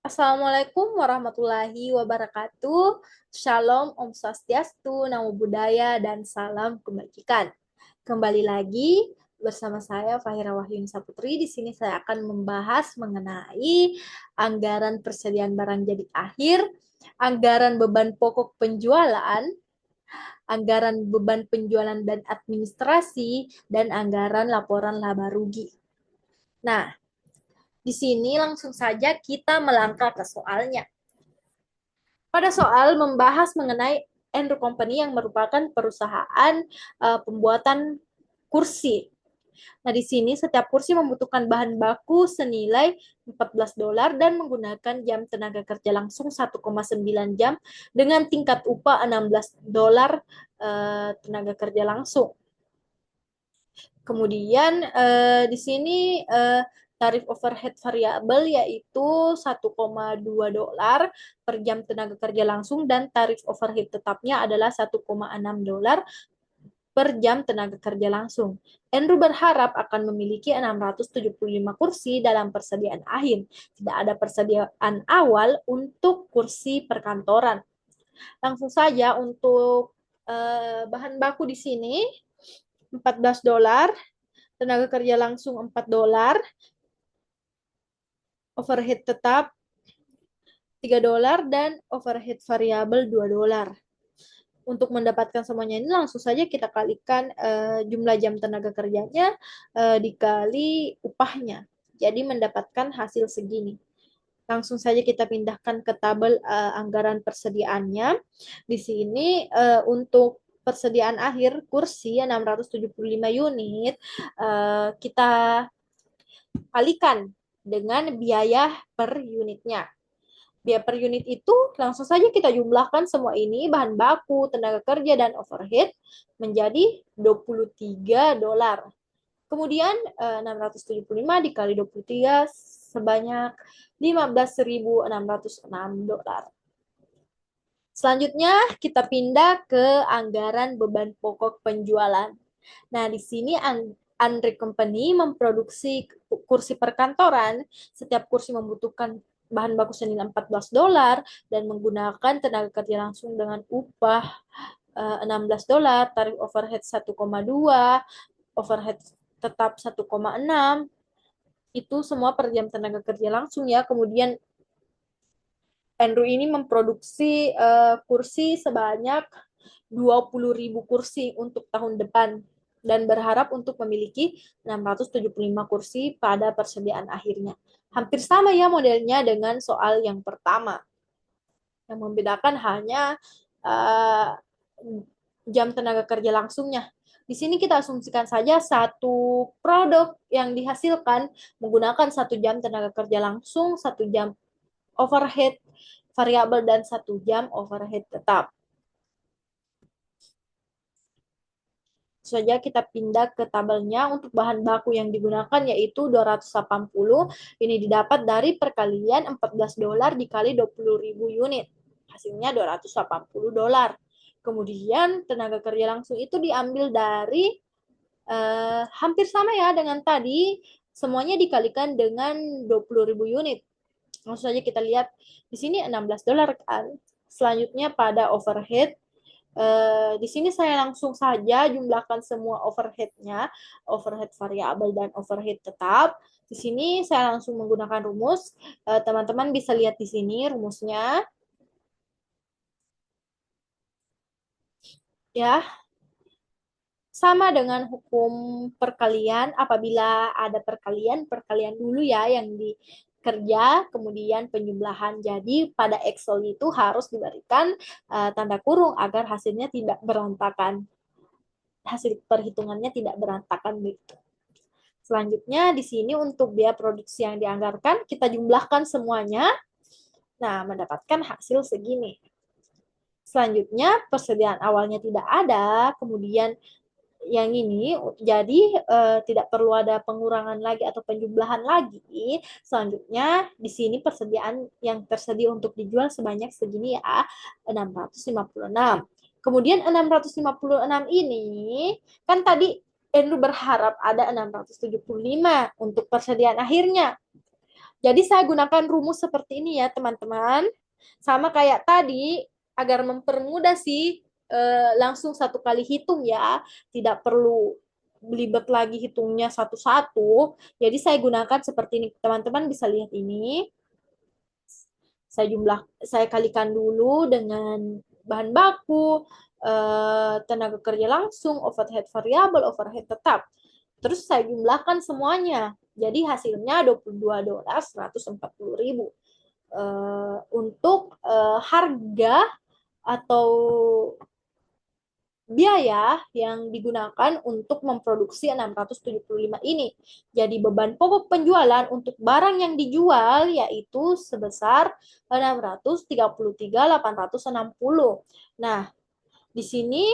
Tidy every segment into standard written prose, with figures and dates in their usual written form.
Assalamualaikum warahmatullahi wabarakatuh. Shalom, Om Swastiastu, Namo Buddhaya, dan salam kebajikan. Kembali lagi bersama saya Fahira Wahyuni Saputri. Di sini saya akan membahas mengenai anggaran persediaan barang jadi akhir, anggaran beban pokok penjualan, anggaran beban penjualan dan administrasi, dan anggaran laporan laba rugi. Nah, di sini langsung saja kita melangkah ke soalnya. Pada soal membahas mengenai Andrew Company yang merupakan perusahaan pembuatan kursi. Nah, di sini setiap kursi membutuhkan bahan baku senilai $14 dan menggunakan jam tenaga kerja langsung 1,9 jam dengan tingkat upah $16 tenaga kerja langsung. Kemudian di sini tarif overhead variabel yaitu $1,2 per jam tenaga kerja langsung dan tarif overhead tetapnya adalah $1,6 per jam tenaga kerja langsung. Andrew berharap akan memiliki 675 kursi dalam persediaan akhir. Tidak ada persediaan awal untuk kursi perkantoran. Langsung saja untuk bahan baku di sini $14, tenaga kerja langsung $4, overhead tetap $3, dan overhead variabel $2. Untuk mendapatkan semuanya ini langsung saja kita kalikan jumlah jam tenaga kerjanya dikali upahnya. Jadi mendapatkan hasil segini. Langsung saja kita pindahkan ke tabel anggaran persediaannya. Di sini untuk persediaan akhir kursi 675 unit kita kalikan dengan biaya per unitnya. Biaya per unit itu langsung saja kita jumlahkan semua ini, bahan baku, tenaga kerja, dan overhead menjadi $23. Kemudian 675 dikali 23 sebanyak $15.606. Selanjutnya kita pindah ke anggaran beban pokok penjualan. Nah, di sini Andre Company memproduksi kursi perkantoran. Setiap kursi membutuhkan bahan baku senilai $14 dan menggunakan tenaga kerja langsung dengan upah $16, tarif overhead 1,2, overhead tetap 1,6. Itu semua per jam tenaga kerja langsung ya. Kemudian Andrew ini memproduksi kursi sebanyak 20.000 kursi untuk tahun depan dan berharap untuk memiliki 675 kursi pada persediaan akhirnya. Hampir sama ya modelnya dengan soal yang pertama. Yang membedakan hanya jam tenaga kerja langsungnya. Di sini kita asumsikan saja satu produk yang dihasilkan menggunakan 1 jam tenaga kerja langsung, 1 jam overhead variabel, dan 1 jam overhead tetap. Saja kita pindah ke tabelnya. Untuk bahan baku yang digunakan yaitu 280. Ini didapat dari perkalian $14 dikali 20.000 unit. Hasilnya $280. Kemudian tenaga kerja langsung itu diambil dari hampir sama ya dengan tadi, semuanya dikalikan dengan 20.000 unit. Langsung saja kita lihat di sini $16 kan. Selanjutnya pada overhead, di sini saya langsung saja jumlahkan semua overhead-nya, overhead variabel dan overhead tetap. Di sini saya langsung menggunakan rumus. Teman-teman bisa lihat di sini rumusnya. Ya, sama dengan hukum perkalian. Apabila ada perkalian, perkalian dulu ya yang dikerja, kemudian penjumlahan. Jadi pada Excel itu harus diberikan tanda kurung agar hasilnya tidak berantakan. Hasil perhitungannya tidak berantakan begitu. Selanjutnya di sini untuk biaya produksi yang dianggarkan kita jumlahkan semuanya. Nah, mendapatkan hasil segini. Selanjutnya persediaan awalnya tidak ada, kemudian yang ini jadi tidak perlu ada pengurangan lagi atau penjumlahan lagi. Selanjutnya di sini persediaan yang tersedia untuk dijual sebanyak segini ya, 656. Kemudian 656 ini kan tadi Andrew berharap ada 675 untuk persediaan akhirnya. Jadi saya gunakan rumus seperti ini ya teman-teman. Sama kayak tadi, agar mempermudah sih langsung satu kali hitung ya. Tidak perlu belibet lagi hitungnya satu-satu. Jadi saya gunakan seperti ini. Teman-teman bisa lihat ini. Saya kalikan dulu dengan bahan baku, tenaga kerja langsung, overhead variabel, overhead tetap. Terus saya jumlahkan semuanya. Jadi hasilnya $22 140.000. Untuk harga atau biaya yang digunakan untuk memproduksi 675 ini. Jadi beban pokok penjualan untuk barang yang dijual yaitu sebesar 633.860. Nah, di sini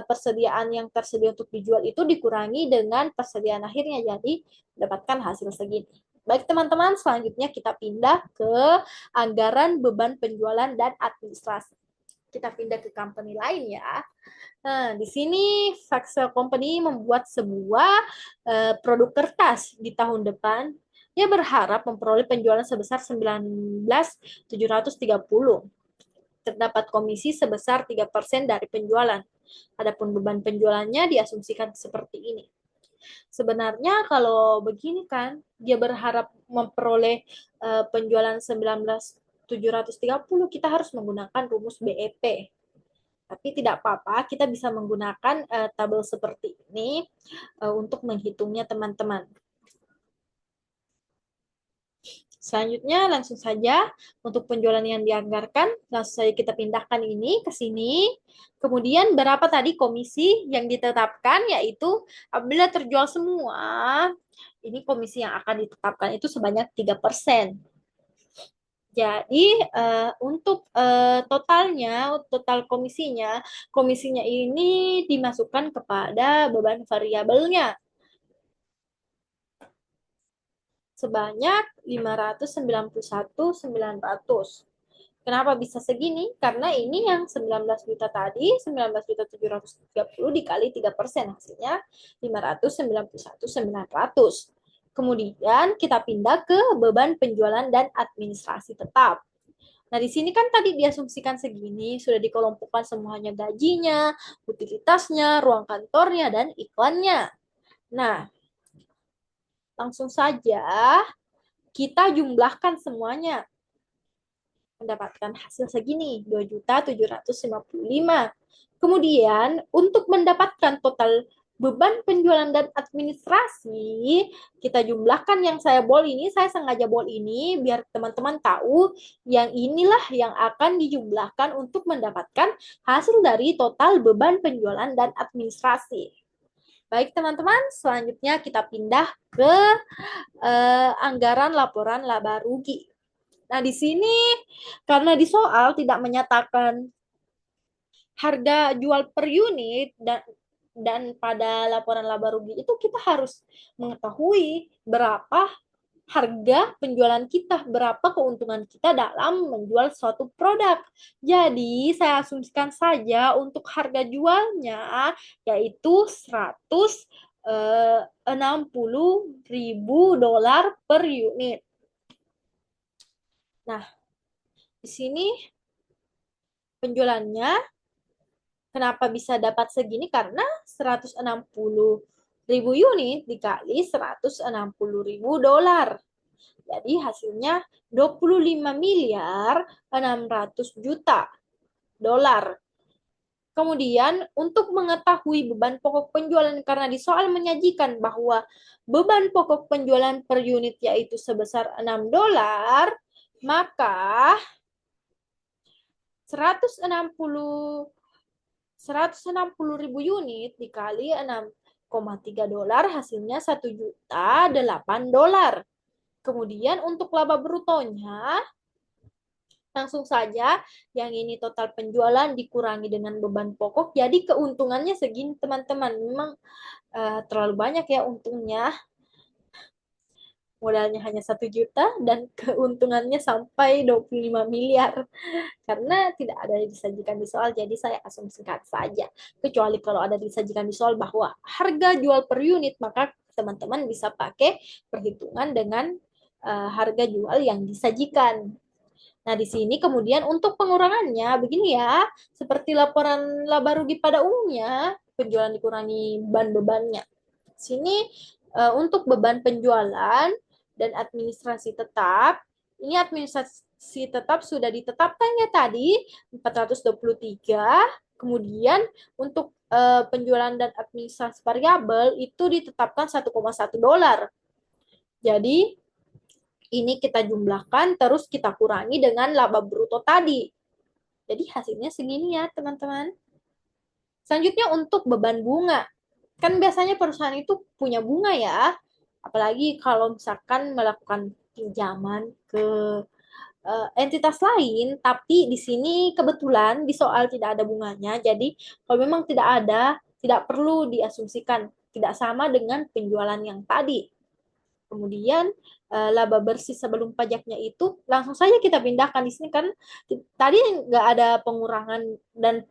persediaan yang tersedia untuk dijual itu dikurangi dengan persediaan akhirnya, jadi mendapatkan hasil segini. Baik teman-teman, selanjutnya kita pindah ke anggaran beban penjualan dan administrasi. Kita pindah ke company lain ya. Nah, di sini Faxel Company membuat sebuah produk kertas di tahun depan. Dia berharap memperoleh penjualan sebesar 19.730. Terdapat komisi sebesar 3% dari penjualan. Adapun beban penjualannya diasumsikan seperti ini. Sebenarnya kalau begini kan, dia berharap memperoleh penjualan 19.730, kita harus menggunakan rumus BEP. Tapi tidak apa-apa, kita bisa menggunakan tabel seperti ini untuk menghitungnya teman-teman. Selanjutnya langsung saja untuk penjualan yang dianggarkan, langsung saja kita pindahkan ini ke sini. Kemudian berapa tadi komisi yang ditetapkan, yaitu apabila terjual semua, ini komisi yang akan ditetapkan itu sebanyak 3%. Jadi untuk total komisinya ini dimasukkan kepada beban variabelnya sebanyak 591.900. Kenapa bisa segini? Karena ini yang 19 juta tadi, 19.730 dikali 3%, hasilnya 591.900. Kemudian kita pindah ke beban penjualan dan administrasi tetap. Nah, di sini kan tadi diasumsikan segini, sudah dikelompokkan semuanya gajinya, utilitasnya, ruang kantornya, dan iklannya. Nah, langsung saja kita jumlahkan semuanya. Mendapatkan hasil segini, 2.755. Kemudian, untuk mendapatkan total beban penjualan dan administrasi, kita jumlahkan yang saya bol ini, saya sengaja bol ini biar teman-teman tahu yang inilah yang akan dijumlahkan untuk mendapatkan hasil dari total beban penjualan dan administrasi. Baik teman-teman, selanjutnya kita pindah ke anggaran laporan laba rugi. Nah, di sini karena di soal tidak menyatakan harga jual per unit dan pada laporan laba rugi itu kita harus mengetahui berapa harga penjualan kita, berapa keuntungan kita dalam menjual suatu produk. Jadi, saya asumsikan saja untuk harga jualnya yaitu $160.000 per unit. Nah, di sini penjualannya kenapa bisa dapat segini? Karena 160.000 unit dikali $160.000. Jadi hasilnya 25.600.000.000. Kemudian untuk mengetahui beban pokok penjualan, karena di soal menyajikan bahwa beban pokok penjualan per unit yaitu sebesar $6, maka 160.000 unit dikali $6,3 hasilnya $1.008.000. Kemudian untuk laba brutonya langsung saja yang ini total penjualan dikurangi dengan beban pokok, jadi keuntungannya segini teman-teman. Memang terlalu banyak ya untungnya. Modalnya hanya 1 juta dan keuntungannya sampai 25 miliar. Karena tidak ada disajikan di soal, jadi saya asumsikan saja. Kecuali kalau ada disajikan di soal bahwa harga jual per unit, maka teman-teman bisa pakai perhitungan dengan harga jual yang disajikan. Nah, di sini kemudian untuk pengurangannya begini ya, seperti laporan laba rugi pada umumnya, penjualan dikurangi beban-bebannya. Sini untuk beban penjualan dan administrasi tetap, ini administrasi tetap sudah ditetapkan ya tadi 423. Kemudian untuk penjualan dan administrasi variabel itu ditetapkan 1,1 dolar. Jadi ini kita jumlahkan terus kita kurangi dengan laba bruto tadi. Jadi hasilnya segini ya teman-teman. Selanjutnya untuk beban bunga. Kan biasanya perusahaan itu punya bunga ya. Apalagi kalau misalkan melakukan pinjaman ke entitas lain, tapi di sini kebetulan di soal tidak ada bunganya. Jadi kalau memang tidak ada, tidak perlu diasumsikan. Tidak sama dengan penjualan yang tadi. Kemudian laba bersih sebelum pajaknya itu langsung saja kita pindahkan di sini kan tadi nggak ada pengurangan dan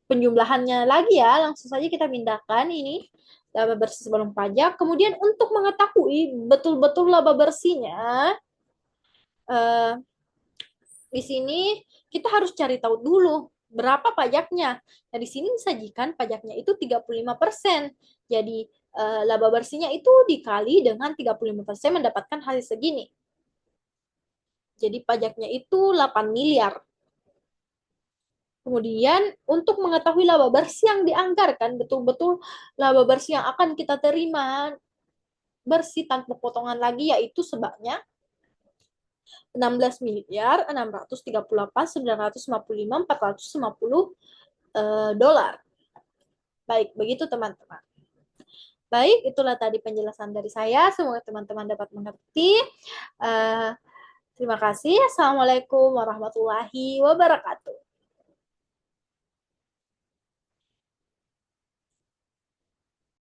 penjumlahannya lagi ya, langsung saja kita pindahkan ini laba bersih sebelum pajak. Kemudian untuk mengetahui betul-betul laba bersihnya, eh, di sini kita harus cari tahu dulu berapa pajaknya. Nah, di sini disajikan pajaknya itu 35%. Jadi, laba bersihnya itu dikali dengan 35% mendapatkan hasil segini. Jadi, pajaknya itu 8 miliar. Kemudian, untuk mengetahui laba bersih yang dianggarkan, betul-betul laba bersih yang akan kita terima bersih tanpa potongan lagi, yaitu sebanyak 16 miliar 638.955.450 dolar. Baik, begitu teman-teman. Baik, itulah tadi penjelasan dari saya. Semoga teman-teman dapat mengerti. Terima kasih. Assalamualaikum warahmatullahi wabarakatuh.